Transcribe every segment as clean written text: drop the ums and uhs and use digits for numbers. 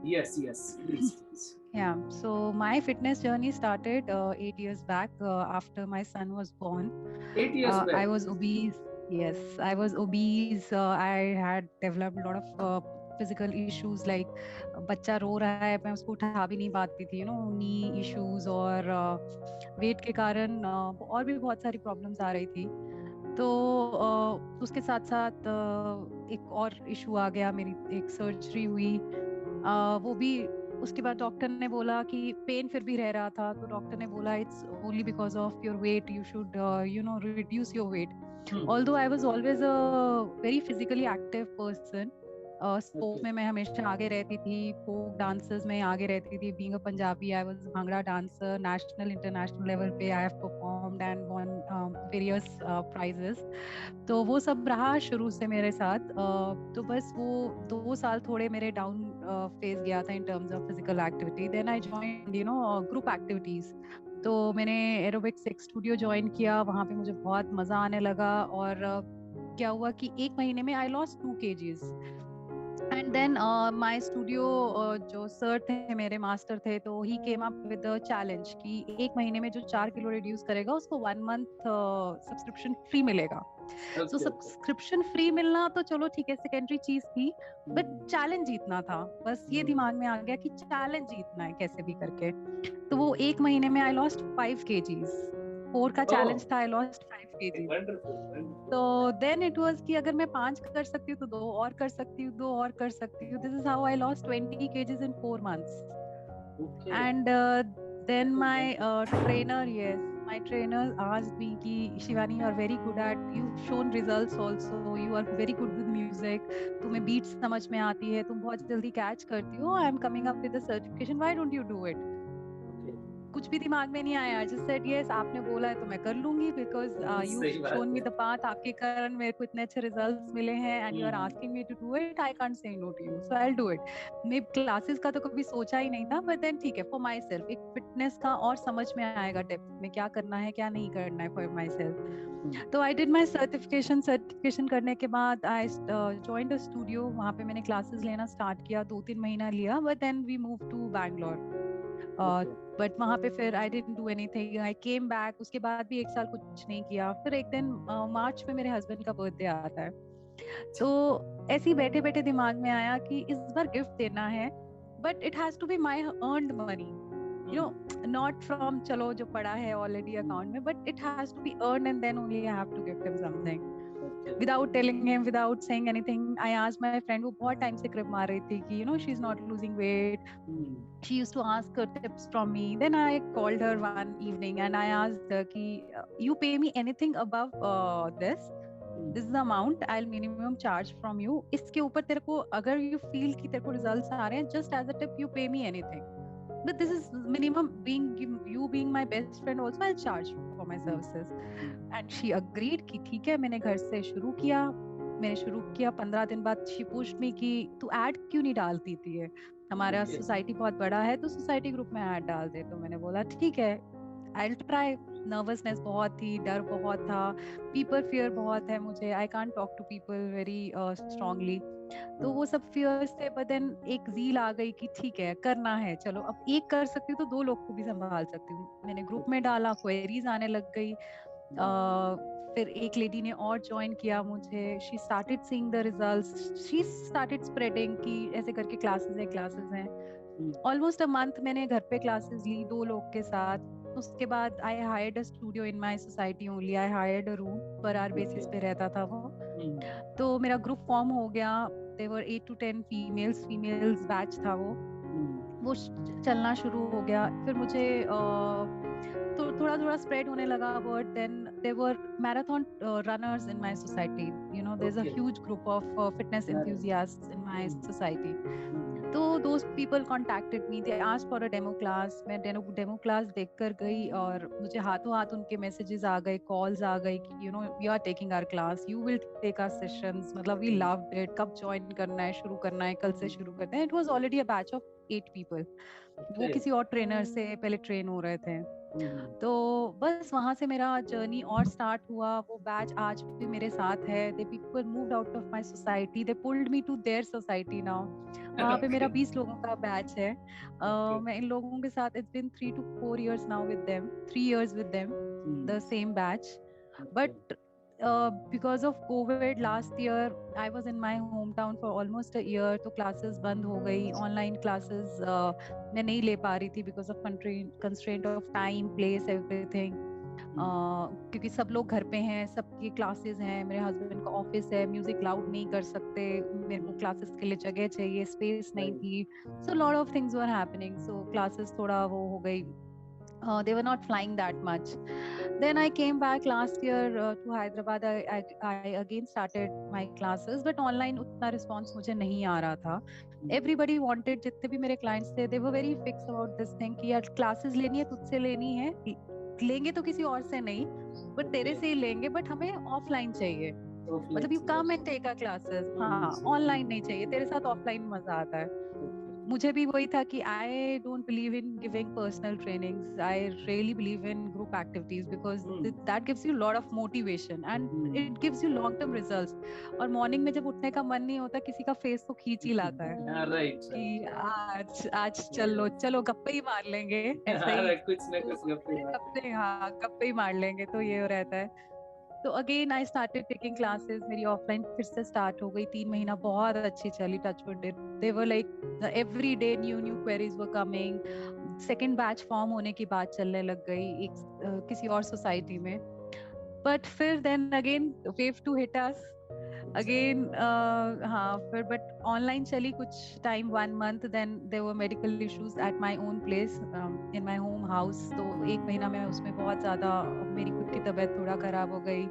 Yes, please. Yeah, so my fitness journey started 8 years back after my son was born. 8 years I back. was obese. Yes, I was obese. I had developed a lot of physical issues like बच्चा रो रहा है मैं उसको उठा भी नहीं पाती थी नी इश्यूज और वेट के कारण और भी बहुत सारी प्रॉब्लम्स आ रही थी तो उसके साथ साथ एक और इशू आ गया मेरी एक सर्जरी हुई वो भी उसके बाद डॉक्टर ने बोला कि पेन फिर भी रह रहा था तो डॉक्टर ने बोला it's only because of your weight you should reduce your weight Hmm. Although I was always a very physically active person sports Okay. में मैं हमेशा आगे रहती थी फोक डांसर्स में आगे रहती थी being a Punjabi I was bhangra dancer national international level पे I have performed and won various prizes तो वो सब रहा शुरू से मेरे साथ तो बस वो 2 साल थोड़े मेरे डाउन फेज गया था in terms of physical activity then I joined group activities तो मैंने एरोबिक्स एक स्टूडियो ज्वाइन किया वहां पे मुझे बहुत मजा आने लगा और क्या हुआ कि एक महीने में I lost 2 kgs and then my studio जो सर थे मेरे मास्टर थे तो he came up with a challenge कि एक महीने में जो 4 किलो रिड्यूस करेगा उसको 1 मंथ सब्सक्रिप्शन फ्री मिलेगा सो Okay. सब्सक्रिप्शन फ्री मिलना तो चलो ठीक है सेकेंडरी चीज थी बट Hmm. चैलेंज जीतना था बस ये Hmm. दिमाग में आ गया कि चैलेंज जीतना है कैसे भी करके तो वो एक महीने में आई लॉस्ट 5 kgs 4 का चैलेंज Oh, था आई लॉस्ट 5 kgs wonderful. तो देन इट वाज कि अगर मैं 5 कर सकती हूँ तो दो और कर सकती हूँ दो और कर सकती हूँ this is how I lost 20 kgs in 4 months Okay. and then my trainer yes my trainer asked me ki Shivani you are very good at you've shown results also you are very good with music तुम्हें beats समझ में आती है तुम बहुत जल्दी catch करती हो I am coming up with a certification why don't you do it Okay. कुछ भी दिमाग में नहीं आया जस्ट सेड यस आपने बोला है तो मैं कर लूंगी बिकॉज यू सही शोन बात मी है. द पाथ आपके कारण मेरे को इतने अच्छे रिजल्ट्स मिले हैं and you are Hmm. Asking me to do it I can't say no to you so I will do it मैं क्लासेस का तो कभी सोचा ही नहीं था बट देन ठीक है फॉर माई सेल्फ एक फिटनेस का और समझ में आएगा डेप्थ में क्या करना है क्या नहीं करना है फॉर माई Hmm. सेल्फ तो आई डिड माई सर्टिफिकेशन करने के बाद आई जॉइंड अ स्टूडियो वहां पे मैंने क्लासेस लेना स्टार्ट किया 2-3 महीना लिया but then we move to Bangalore Okay. But वहां पे फिर I didn't do anything I came back उसके बाद भी एक साल कुछ नहीं किया फिर एक दिन मार्च में मेरे हस्बैंड का बर्थडे आता है तो ऐसे ही बैठे बैठे दिमाग में आया कि इस बार गिफ्ट देना है but it has to be my earned money Hmm. Not from चलो जो पड़ा है ऑलरेडी अकाउंट में but it has to be earn and then only I have to gift him something Okay. without telling him without saying anything I asked my friend वो बहुत time से crib मार रही थी कि she's not losing weight Hmm. she used to ask her tips from me then I called her one evening and I asked her ki you pay me anything above Hmm. this is the amount I'll minimum charge from you इसके ऊपर तेरे को अगर you feel कि तेरे को results आ रहे हैं just as a tip you pay me anything but this is minimum being you being my best friend also I'll charge you for my Hmm. services Hmm. And she agreed कि ठीक है मैंने घर से शुरू किया मैंने शुरू किया 15 दिन बाद शी पूछड मी कि तू ऐड क्यों नहीं डालती थी ये हमारा Okay. सोसाइटी बहुत बड़ा है तो सोसाइटी ग्रुप में ऐड डाल दे तो मैंने बोला ठीक है आई विल ट्राई नर्वसनेस बहुत थी डर बहुत था पीपल फियर बहुत है मुझे I can't talk to people very strongly तो वो सब फियर्स थे बट देन एक ज़ील आ गई कि ठीक है करना है चलो अब एक कर सकती हूँ तो दो लोग को भी संभाल सकती हूँ मैंने ग्रुप में डाला क्वेरीज आने लग गई फिर एक लेडी ने और ज्वाइन किया मुझे she started seeing the results she started spreading कि ऐसे करके क्लासेस हैं Hmm. ऑलमोस्ट अ मंथ मैंने घर पे क्लासेस ली दो लोग के साथ उसके बाद I hired a studio in my society only I hired a room per hour basis Okay. पे रहता था वो Hmm. तो मेरा ग्रुप फॉर्म हो गया देवर 8 to 10 फीमेल्स बैच था Hmm. वो चलना शुरू हो गया फिर मुझे तो थोड़ा थोड़ा स्प्रेड होने लगा word then there were marathon runners in my society there is a Okay. Huge group of fitness Madam. enthusiasts in my Hmm. society Hmm. तो those people contacted me they asked for a demo class मैं demo class देख कर गई और मुझे हाथों हाथ उनके मैसेजेस आ गए कॉल्स आ गई कि you are taking our class you will take our sessions मतलब वी लव्ड इट कब ज्वाइन करना है शुरू करना है कल से शुरू करते हैं it was already a batch of 8 people. वो Okay. किसी और ट्रेनर से पहले ट्रेन हो रहे थे. तो बस वहाँ से मेरा जर्नी और स्टार्ट हुआ. वो बैच आज भी मेरे साथ है. They people moved out of my society, they pulled me to their society now. वहाँ पे मेरा 20 लोगों का बैच है. मैं इन लोगों के साथ it's been 3 to 4 years now with them, 3 years with them, the same batch. But because of COVID last year I was in my hometown for almost a year. तो classes बंद हो गई. Online classes मैं नहीं ले पा रही थी because of constraint of time, place, everything. क्योंकि सब लोग घर पे हैं, सबकी क्लासेस हैं. मेरे हस्बैंड का ऑफिस है, म्यूजिक लाउड नहीं कर सकते. मेरे को क्लासेस के लिए जगह चाहिए, स्पेस नहीं थी. So a lot of things were happening. So classes थोड़ा वो हो गई. They were not flying that much. Then I came back last year to Hyderabad. I again started my classes, but online उतना response मुझे नहीं आ रहा था. Everybody wanted, जितने भी मेरे clients थे, they were very fixed about this thing कि यार classes लेनी है, तुझसे लेनी है, लेंगे तो किसी और से नहीं, but तेरे से ही लेंगे, but हमें offline चाहिए. मतलब you come and take our classes. हाँ, online नहीं चाहिए. तेरे साथ offline मजा आता है. मुझे भी वही था कि I don't believe in giving personal trainings. I really believe in group activities because that gives you a lot of motivation and it gives you long term results. और morning में जब उठने का मन नहीं होता, किसी का face तो खींच ही लाता है. Right. कि आज चलो गप्पे ही मार लेंगे. ऐसा ही कुछ ना कुछ गप्पे ही मार लेंगे. तो ये रहता है. तो again I started taking classes. मेरी ऑफलाइन फिर से स्टार्ट हो गई. 3 महीना बहुत अच्छी चली. Touch wood it. They were like every day new queries were coming. Second batch form होने की बात चलने लग गई एक किसी और सोसाइटी में. बट फिर then again wave two hit us again. हाँ फिर बट ऑनलाइन चली कुछ time, 1 month. Then there were medical issues at my own place in my home house. तो 1 महीना मैं उसमें बहुत ज्यादा, मेरी खुद की तबीयत थोड़ा खराब हो गई.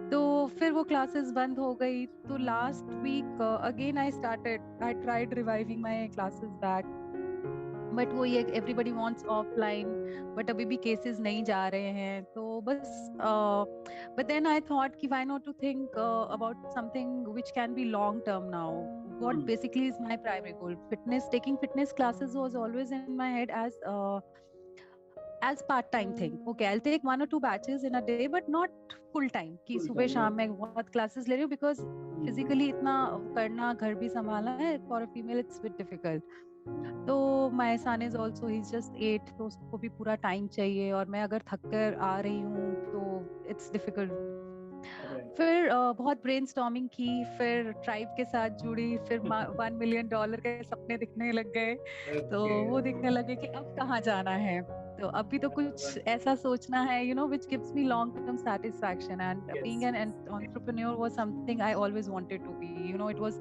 तो फिर वो क्लासेस बंद हो गई. तो last week again I tried reviving my classes back. But वो ये एवरीबडी वांट्स ऑफलाइन, बट अभी भी केसेस नहीं जा रहे हैं. तो बस बट देन आई थॉट कि why not to think about something which can be long term now. What basically is my primary goal? Taking fitness classes was always in my head as part-time thing. Okay, I'll take 1 or 2 batches in a day, but not full-time. कि सुबह शाम मैं बहुत classes ले रही हूँ because physically इतना करना, घर भी संभालना है. For a female, it's a bit difficult. तो my son is also, he's just 8, तो उसको भी पूरा टाइम चाहिए. और मैं अगर थक कर आ रही हूँ तो it's difficult. फिर बहुत ब्रेनस्टॉर्मिंग की. फिर ट्राइब के साथ जुड़ी. फिर $1 million के सपने दिखने लग गए. तो वो दिखने लगे कि अब कहाँ जाना है. तो अभी तो कुछ ऐसा सोचना है, which gives me long term satisfaction. And being an entrepreneur was something I always wanted to be. It was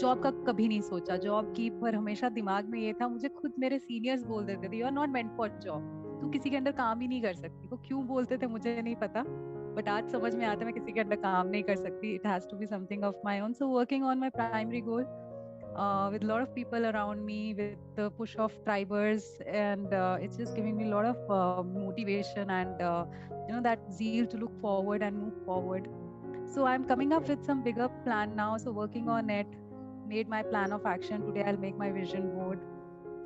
job का कभी नहीं सोचा. जॉब की पर हमेशा दिमाग में ये था. मुझे खुद मेरे सीनियर्स बोल देते थे, you are not meant for job. तू किसी के अंडर काम ही नहीं कर सकती. वो क्यों बोलते थे मुझे नहीं पता, बट आज समझ में आता है मैं किसी के अंडर काम नहीं कर सकती. It has to be something of my own. So working on my primary goal with a lot of people around me, with the push of tribers, and it's just giving me a lot of motivation and that zeal to look forward and move forward. So I'm coming up with some bigger plan now. So working on it, made my plan of action. Today I'll make my vision board.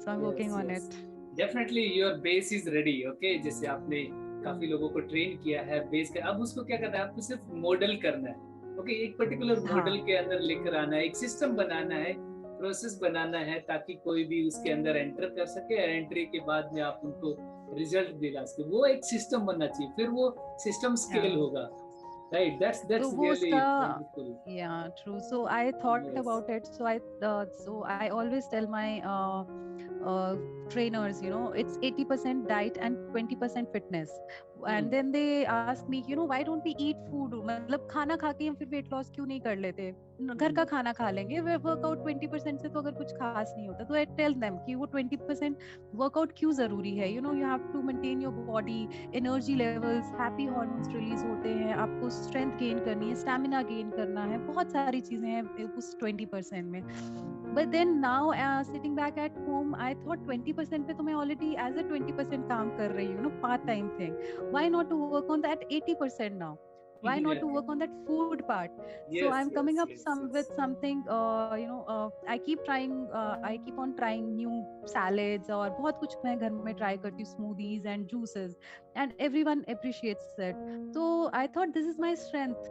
So I'm working on it. Definitely your base is ready. Okay, जैसे आपने काफी लोगों को train किया है base का. अब उसको क्या करना है, आपको सिर्फ मॉडल करना है. ओके, एक पर्टिकुलर मॉडल के अंदर लेकर आना है, एक सिस्टम बनाना है, प्रोसेस बनाना है, ताकि कोई भी उसके अंदर एंटर कर सके. और एंट्री के बाद में आप उनको रिजल्ट दिला सके. वो एक सिस्टम बनना चाहिए. फिर वो सिस्टम स्केल होगा. Right, that's really wonderful. Yeah, true. So I thought about it. So I always tell my trainers, it's 80% diet and 20% fitness. And then they ask me, why don't we eat food? मतलब खाना खा के हम फिर weight loss क्यों नहीं कर लेते? घर का खाना खा लेंगे. वर्कआउट 20% से तो अगर कुछ खास नहीं होता. तो I tell them कि वो 20% वर्कआउट क्यों जरूरी है. You have to maintain your body, energy levels, happy hormones release होते हैं. आपको strength gain करनी है, stamina gain करना है, बहुत सारी चीजें हैं उस 20% में. But then now sitting back at home, I thought 20% पे तो मैं already as a 20% काम कर रही हूँ, part time thing. Why not to work on that 80% now? why not Yeah. to work on that food part? So Yes, I'm coming yes, up yes, with yes. something, I keep trying, I keep on trying new salads, और बहुत कुछ मैं घर में try करती हूँ, smoothies and juices, and everyone appreciates it. So I thought this is my strength,